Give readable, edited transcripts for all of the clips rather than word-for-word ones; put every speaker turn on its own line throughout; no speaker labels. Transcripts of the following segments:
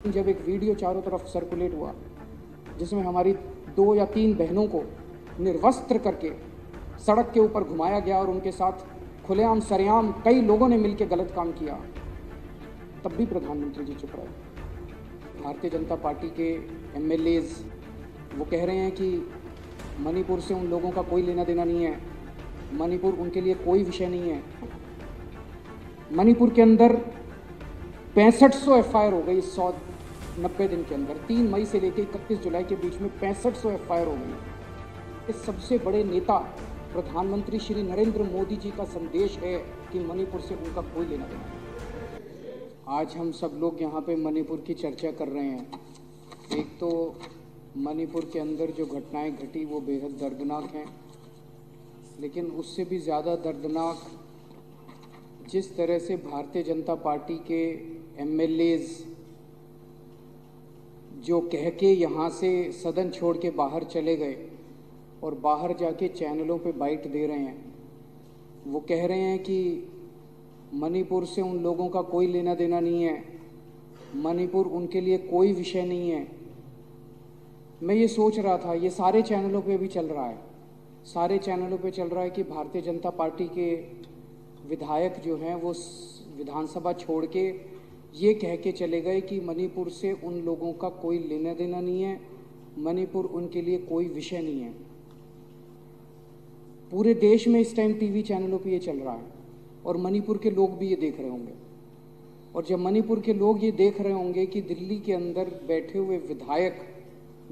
जब एक वीडियो चारों तरफ सर्कुलेट हुआ जिसमें हमारी 2 या 3 बहनों को निर्वस्त्र करके सड़क के ऊपर घुमाया गया और उनके साथ खुलेआम सरेआम कई लोगों ने मिलकर गलत काम किया, तब भी प्रधानमंत्री जी चुप रहे। भारतीय जनता पार्टी के एमएलएज वो कह रहे हैं कि मणिपुर से उन लोगों का कोई लेना देना नहीं है, मणिपुर उनके लिए कोई विषय नहीं है। मणिपुर के अंदर 6500 एफआईआर हो गई 190 दिन के अंदर। 3 मई से लेकर 31 जुलाई के बीच में 6500 एफआईआर हो गई। इस सबसे बड़े नेता प्रधानमंत्री श्री नरेंद्र मोदी जी का संदेश है कि मणिपुर से उनका कोई लेना देना नहीं। आज हम सब लोग यहाँ पे मणिपुर की चर्चा कर रहे हैं। एक तो मणिपुर के अंदर जो घटनाएं घटी वो बेहद दर्दनाक हैं, लेकिन उससे भी ज़्यादा दर्दनाक जिस तरह से भारतीय जनता पार्टी के एमएलएज जो कह के यहाँ से सदन छोड़ के बाहर चले गए और बाहर जाके चैनलों पे बाइट दे रहे हैं। वो कह रहे हैं कि मणिपुर से उन लोगों का कोई लेना देना नहीं है, मणिपुर उनके लिए कोई विषय नहीं है। मैं ये सोच रहा था, ये सारे चैनलों पे भी चल रहा है, सारे चैनलों पे चल रहा है कि भारतीय जनता पार्टी के विधायक जो हैं वो विधानसभा छोड़ के ये कह के चले गए कि मणिपुर से उन लोगों का कोई लेना देना नहीं है, मणिपुर उनके लिए कोई विषय नहीं है। पूरे देश में इस टाइम टीवी चैनलों पे ये चल रहा है और मणिपुर के लोग भी ये देख रहे होंगे। और जब मणिपुर के लोग ये देख रहे होंगे कि दिल्ली के अंदर बैठे हुए विधायक,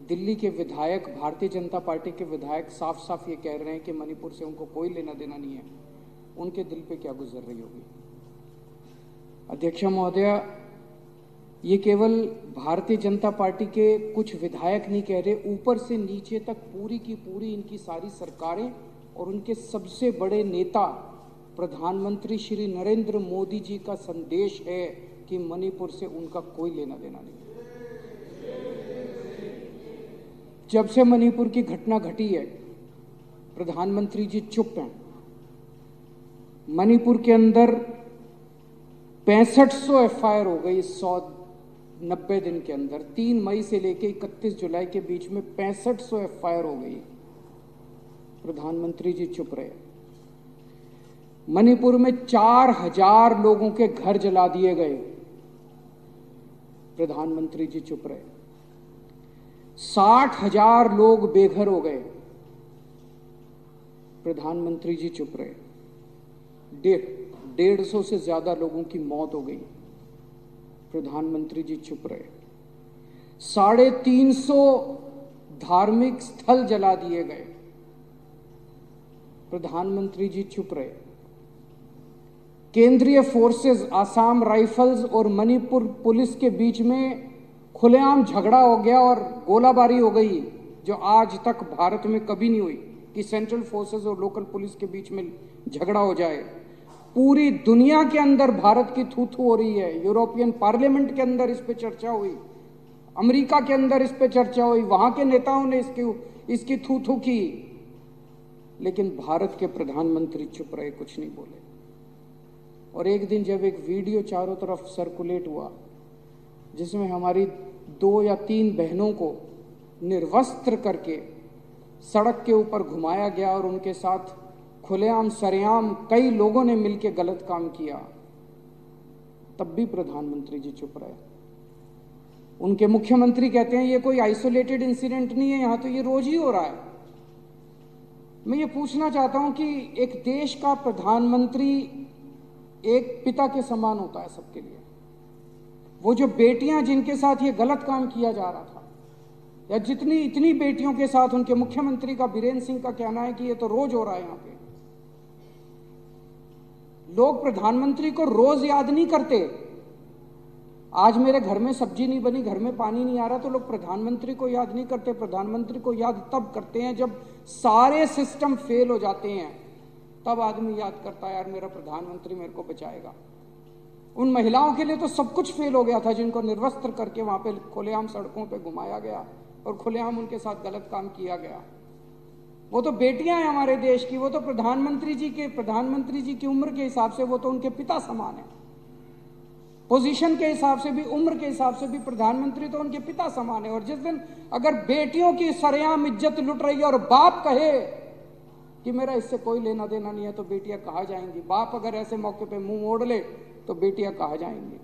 दिल्ली के विधायक, भारतीय जनता पार्टी के विधायक साफ साफ ये कह रहे हैं कि मणिपुर से उनको कोई लेना देना नहीं है, उनके दिल पे क्या गुजर रही होगी। अध्यक्ष महोदया, ये केवल भारतीय जनता पार्टी के कुछ विधायक नहीं कह रहे, ऊपर से नीचे तक पूरी की पूरी इनकी सारी सरकारें और उनके सबसे बड़े नेता प्रधानमंत्री श्री नरेंद्र मोदी जी का संदेश है कि मणिपुर से उनका कोई लेना देना नहीं। जब से मणिपुर की घटना घटी है, प्रधानमंत्री जी चुप हैं। मणिपुर के अंदर 6500 एफआईआर हो गई 190 दिन के अंदर। 3 मई से लेकर 31 जुलाई के बीच में 6500 एफआईआर हो गई। प्रधानमंत्री जी चुप रहे। मणिपुर में 4000 लोगों के घर जला दिए गए। प्रधानमंत्री जी चुप रहे। 60,000 लोग बेघर हो गए। प्रधानमंत्री जी चुप रहे। 150 से ज्यादा लोगों की मौत हो गई। प्रधानमंत्री जी चुप रहे। 350 धार्मिक स्थल जला दिए गए। प्रधानमंत्री जी चुप रहे। केंद्रीय फोर्सेस, आसाम राइफल्स और मणिपुर पुलिस के बीच में खुलेआम झगड़ा हो गया और गोलाबारी हो गई, जो आज तक भारत में कभी नहीं हुई कि सेंट्रल फोर्सेस और लोकल पुलिस के बीच में झगड़ा हो जाए। पूरी दुनिया के अंदर भारत की थू थू हो रही है। यूरोपियन पार्लियामेंट के अंदर इस पे चर्चा हुई, अमेरिका के अंदर इस पे चर्चा हुई, वहां के नेताओं ने इसकी थू थू की, लेकिन भारत के प्रधानमंत्री चुप रहे, कुछ नहीं बोले। और एक दिन जब एक वीडियो चारों तरफ सर्कुलेट हुआ जिसमें हमारी 2 या 3 बहनों को निर्वस्त्र करके सड़क के ऊपर घुमाया गया और उनके साथ खुलेआम सरेआम कई लोगों ने मिलकर गलत काम किया, तब भी प्रधानमंत्री जी चुप रहे। उनके मुख्यमंत्री कहते हैं ये कोई आइसोलेटेड इंसिडेंट नहीं है, यहां तो ये रोज ही हो रहा है। मैं ये पूछना चाहता हूं कि एक देश का प्रधानमंत्री एक पिता के समान होता है सबके लिए। वो जो बेटियां जिनके साथ ये गलत काम किया जा रहा था, या जितनी इतनी बेटियों के साथ उनके मुख्यमंत्री का बीरेंद्र सिंह का कहना है कि ये तो रोज हो रहा है। यहां पे लोग प्रधानमंत्री को रोज याद नहीं करते। आज मेरे घर में सब्जी नहीं बनी, घर में पानी नहीं आ रहा, तो लोग प्रधानमंत्री को याद नहीं करते। प्रधानमंत्री को याद तब करते हैं जब सारे सिस्टम फेल हो जाते हैं, तब आदमी याद करता है यार मेरा प्रधानमंत्री मेरे को बचाएगा। उन महिलाओं के लिए तो सब कुछ फेल हो गया था जिनको निर्वस्त्र करके वहां पे खुलेआम सड़कों पे घुमाया गया और खुलेआम उनके साथ गलत काम किया गया। वो तो बेटियां हैं हमारे देश की, वो तो प्रधानमंत्री जी की उम्र के हिसाब से वो तो उनके पिता समान है। पोजीशन के हिसाब से भी, उम्र के हिसाब से भी प्रधानमंत्री तो उनके पिता समान है। और जिस दिन अगर बेटियों की सरेआम इज्जत लुट रही है और बाप कहे कि मेरा इससे कोई लेना देना नहीं है, तो बेटियां कहाँ जाएंगी? बाप अगर ऐसे मौके पे मुंह मोड़ ले तो बेटियां कहाँ जाएंगी?